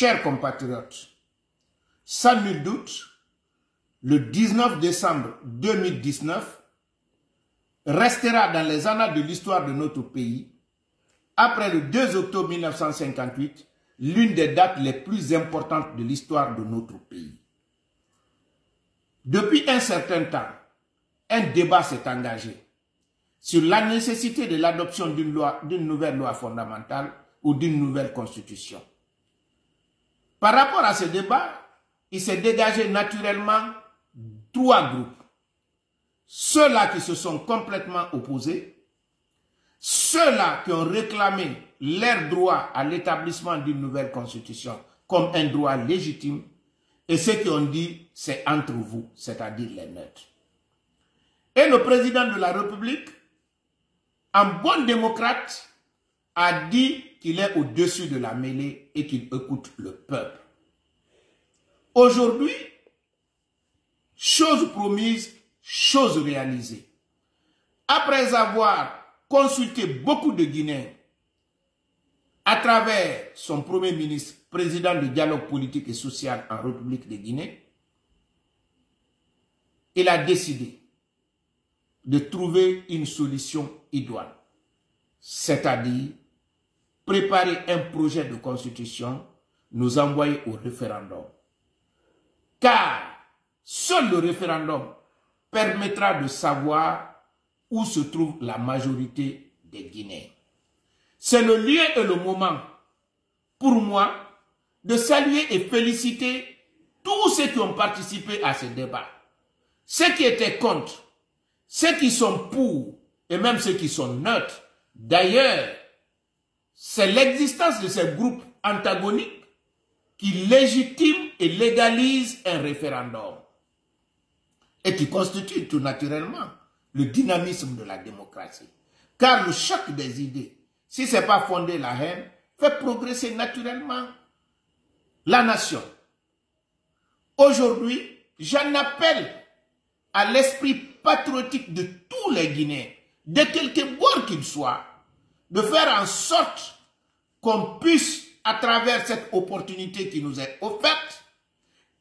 Chers compatriotes, sans nul doute, le 19 décembre 2019 restera dans les annales de l'histoire de notre pays, après le 2 octobre 1958, l'une des dates les plus importantes de l'histoire de notre pays. Depuis un certain temps, un débat s'est engagé sur la nécessité de l'adoption d'une nouvelle loi fondamentale ou d'une nouvelle constitution. Par rapport à ce débat, il s'est dégagé naturellement trois groupes. Ceux-là qui se sont complètement opposés, ceux-là qui ont réclamé leur droit à l'établissement d'une nouvelle constitution comme un droit légitime, et ceux qui ont dit c'est entre vous, c'est-à-dire les neutres. Et le président de la République, en bon démocrate, a dit qu'il est au-dessus de la mêlée et qu'il écoute le peuple. Aujourd'hui, chose promise, chose réalisée. Après avoir consulté beaucoup de Guinéens à travers son premier ministre, président du dialogue politique et social en République de Guinée, il a décidé de trouver une solution idoine, c'est-à-dire préparer un projet de constitution, nous envoyer au référendum. Car seul le référendum permettra de savoir où se trouve la majorité des Guinéens. C'est le lieu et le moment, pour moi, de saluer et féliciter tous ceux qui ont participé à ce débat. Ceux qui étaient contre, ceux qui sont pour, et même ceux qui sont neutres. D'ailleurs, c'est l'existence de ces groupes antagoniques qui légitime et légalise un référendum et qui constitue tout naturellement le dynamisme de la démocratie. Car le choc des idées, si ce n'est pas fondé la haine, fait progresser naturellement la nation. Aujourd'hui, j'en appelle à l'esprit patriotique de tous les Guinéens, de quelque bord qu'ils soient, de faire en sorte qu'on puisse, à travers cette opportunité qui nous est offerte,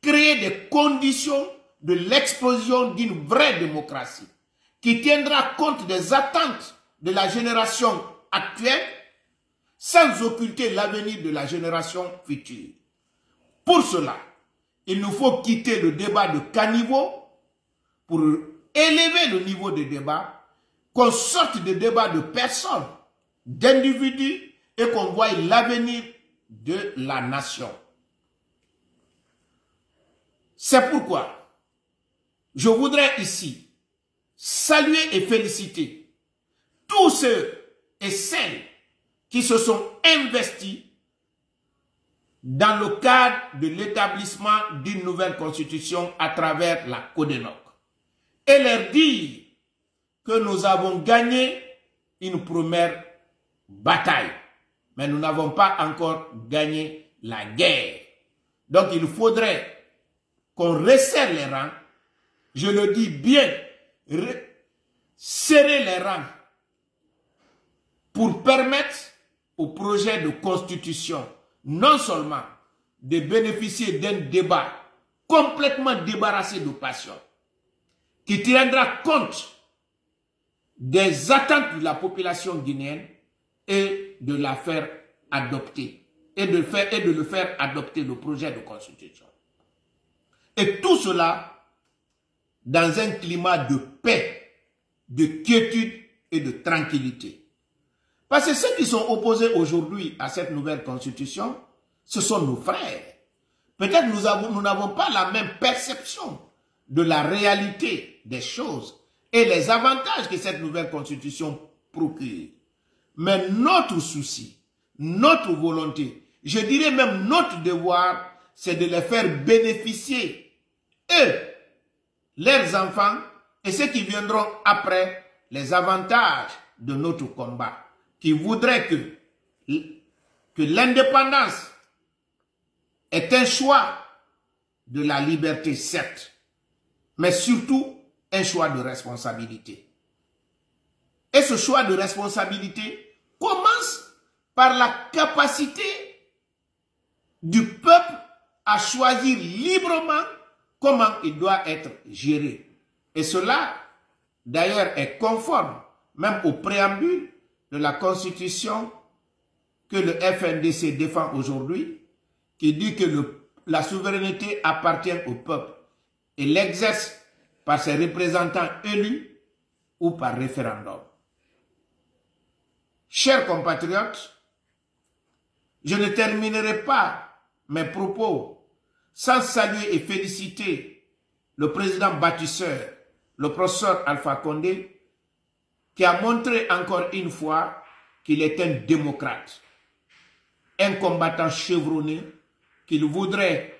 créer des conditions de l'explosion d'une vraie démocratie qui tiendra compte des attentes de la génération actuelle sans occulter l'avenir de la génération future. Pour cela, il nous faut quitter le débat de caniveau pour élever le niveau de débat, qu'on sorte de débat de personnes, d'individus et qu'on voie l'avenir de la nation. C'est pourquoi je voudrais ici saluer et féliciter tous ceux et celles qui se sont investis dans le cadre de l'établissement d'une nouvelle constitution à travers la Codenoc et leur dire que nous avons gagné une première bataille. Mais nous n'avons pas encore gagné la guerre. Donc il faudrait qu'on resserre les rangs. Je le dis bien, serrer les rangs pour permettre au projet de constitution non seulement de bénéficier d'un débat complètement débarrassé de passion, qui tiendra compte des attentes de la population guinéenne et de la faire adopter, et de le faire adopter le projet de constitution. Et tout cela dans un climat de paix, de quiétude et de tranquillité. Parce que ceux qui sont opposés aujourd'hui à cette nouvelle constitution, ce sont nos frères. Peut-être nous n'avons pas la même perception de la réalité des choses et les avantages que cette nouvelle constitution procure. Mais notre souci, notre volonté, je dirais même notre devoir, c'est de les faire bénéficier, eux, leurs enfants et ceux qui viendront après, les avantages de notre combat, qui voudraient que l'indépendance est un choix de la liberté, certes, mais surtout un choix de responsabilité. Et ce choix de responsabilité commence par la capacité du peuple à choisir librement comment il doit être géré. Et cela, d'ailleurs, est conforme même au préambule de la Constitution que le FNDC défend aujourd'hui, qui dit que la souveraineté appartient au peuple et l'exerce par ses représentants élus ou par référendum. Chers compatriotes, je ne terminerai pas mes propos sans saluer et féliciter le président bâtisseur, le professeur Alpha Condé, qui a montré encore une fois qu'il est un démocrate, un combattant chevronné, qu'il voudrait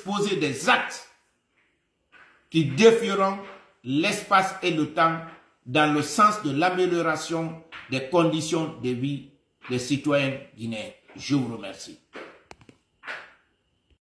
poser des actes qui défieront l'espace et le temps dans le sens de l'amélioration des conditions de vie des citoyens guinéens. Je vous remercie.